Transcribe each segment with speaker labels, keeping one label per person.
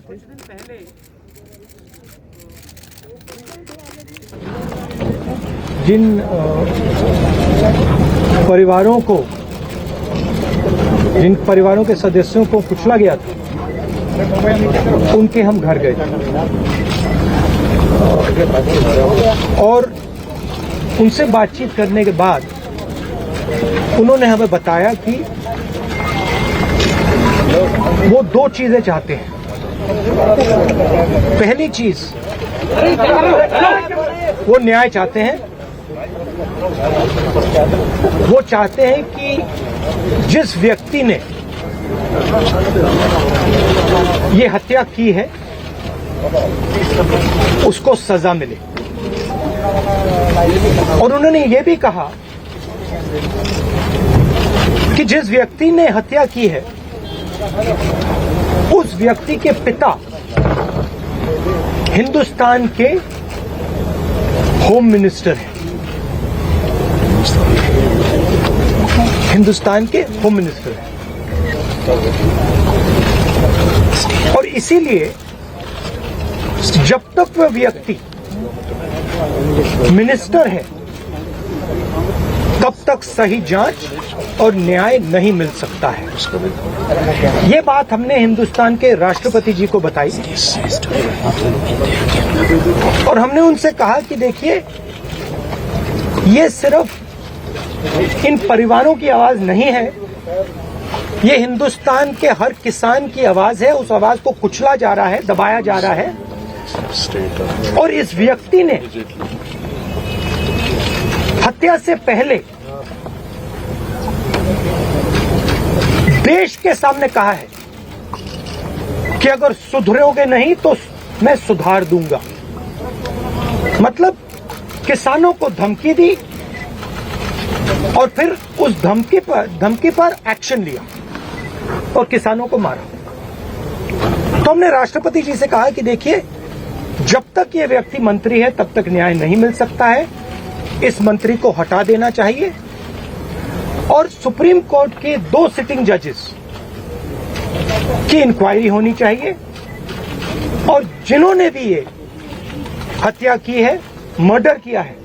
Speaker 1: थे। कुछ दिन पहले जिन परिवारों के सदस्यों को कुचला गया था, उनके हम घर गए और उनसे बातचीत करने के बाद उन्होंने हमें बताया कि वो दो चीजें चाहते हैं। पहली चीज, वो न्याय चाहते हैं। वो चाहते हैं कि जिस व्यक्ति ने ये हत्या की है उसको सजा मिले। और उन्होंने ये भी कहा कि जिस व्यक्ति ने हत्या की है उस व्यक्ति के पिता हिंदुस्तान के होम मिनिस्टर हैं। हिंदुस्तान के होम मिनिस्टर हैं और इसीलिए जब तक वह व्यक्ति मिनिस्टर है तब तक सही जांच और न्याय नहीं मिल सकता है। ये बात हमने हिंदुस्तान के राष्ट्रपति जी को बताई और हमने उनसे कहा कि देखिए, ये सिर्फ इन परिवारों की आवाज नहीं है, ये हिंदुस्तान के हर किसान की आवाज है। उस आवाज को कुचला जा रहा है, दबाया जा रहा है और इस व्यक्ति ने हत्या से पहले देश के सामने कहा है कि अगर सुधरोगे नहीं तो मैं सुधार दूंगा। मतलब किसानों को धमकी दी और फिर उस धमकी पर एक्शन लिया और किसानों को मारा। तो हमने राष्ट्रपति जी से कहा कि देखिए, जब तक ये व्यक्ति मंत्री है तब तक न्याय नहीं मिल सकता है। इस मंत्री को हटा देना चाहिए और सुप्रीम कोर्ट के 2 सिटिंग जजेस की इंक्वायरी होनी चाहिए और जिन्होंने भी ये हत्या की है, मर्डर किया है,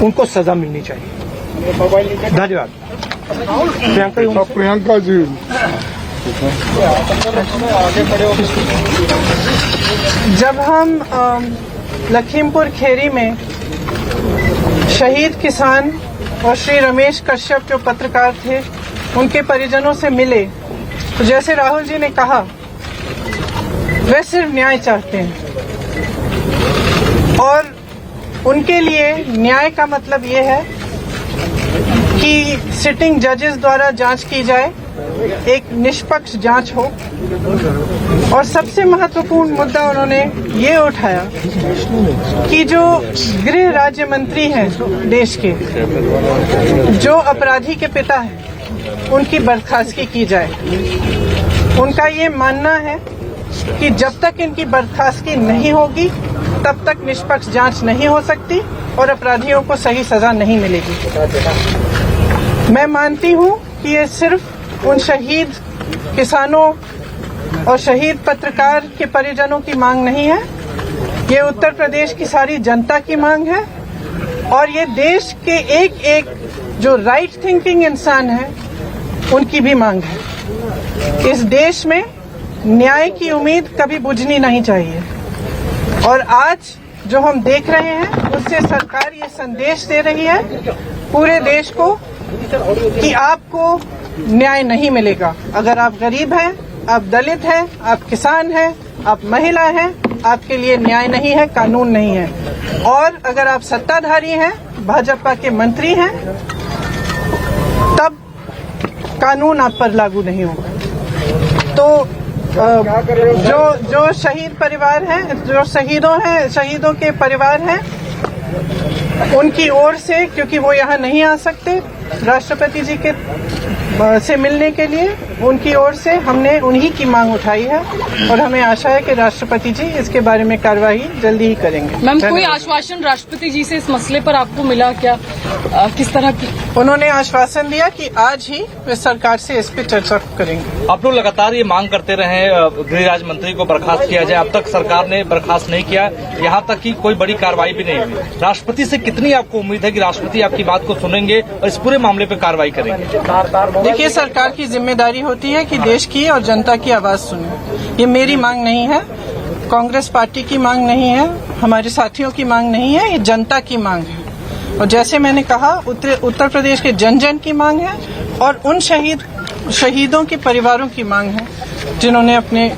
Speaker 1: उनको सजा मिलनी चाहिए। धन्यवाद।
Speaker 2: प्रियंका जी,
Speaker 3: जब हम लखीमपुर खेरी में शहीद किसान और श्री रमेश कश्यप जो पत्रकार थे उनके परिजनों से मिले तो जैसे राहुल जी ने कहा, वे सिर्फ न्याय चाहते हैं और उनके लिए न्याय का मतलब ये है कि सिटिंग जजेस द्वारा जांच की जाए, एक निष्पक्ष जांच हो। और सबसे महत्वपूर्ण मुद्दा उन्होंने ये उठाया कि जो गृह राज्य मंत्री हैं देश के, जो अपराधी के पिता हैं, उनकी बर्खास्तगी की जाए। उनका ये मानना है कि जब तक इनकी बर्खास्तगी नहीं होगी तब तक निष्पक्ष जांच नहीं हो सकती और अपराधियों को सही सजा नहीं मिलेगी। मैं मानती हूँ कि ये सिर्फ उन शहीद किसानों और शहीद पत्रकार के परिजनों की मांग नहीं है, ये उत्तर प्रदेश की सारी जनता की मांग है और ये देश के एक एक जो राइट थिंकिंग इंसान है उनकी भी मांग है। इस देश में न्याय की उम्मीद कभी बुझनी नहीं चाहिए और आज जो हम देख रहे हैं उससे सरकार ये संदेश दे रही है पूरे देश को कि आपको न्याय नहीं मिलेगा। अगर आप गरीब हैं, आप दलित हैं, आप किसान हैं, आप महिला हैं, आपके लिए न्याय नहीं है, कानून नहीं है। और अगर आप सत्ताधारी हैं, भाजपा के मंत्री हैं, तब कानून आप पर लागू नहीं होगा। तो जो शहीद परिवार हैं, जो शहीदों के परिवार हैं, उनकी ओर से, क्योंकि वो यहाँ नहीं आ सकते, राष्ट्रपति जी के से मिलने के लिए उनकी ओर से हमने उन्हीं की मांग उठाई है और हमें आशा है कि राष्ट्रपति जी इसके बारे में कार्रवाई जल्दी ही करेंगे।
Speaker 2: मैम, कोई आश्वासन राष्ट्रपति जी से इस मसले पर आपको मिला क्या? किस तरह की?
Speaker 3: उन्होंने आश्वासन दिया कि आज ही वे सरकार से इस पे चर्चा करेंगे।
Speaker 4: आप लोग लगातार ये मांग करते रहे गृह राज्य मंत्री को बर्खास्त किया जाए, अब तक सरकार ने बर्खास्त नहीं किया, यहाँ तक कि कोई बड़ी कार्रवाई भी नहीं हुई। राष्ट्रपति से कितनी आपको उम्मीद है कि राष्ट्रपति आपकी बात को सुनेंगे और इस पूरे मामले पर कार्रवाई करेंगे?
Speaker 3: देखिए, सरकार की जिम्मेदारी होती है कि देश की और जनता की आवाज सुने। ये मेरी मांग नहीं है, कांग्रेस पार्टी की मांग नहीं है, हमारे साथियों की मांग नहीं है, ये जनता की मांग है। और जैसे मैंने कहा, उत्तर प्रदेश के जन जन की मांग है और उन शहीदों के परिवारों की मांग है जिन्होंने अपने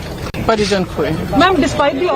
Speaker 3: परिजन खोए।
Speaker 2: मैम, डिस्पाइट दी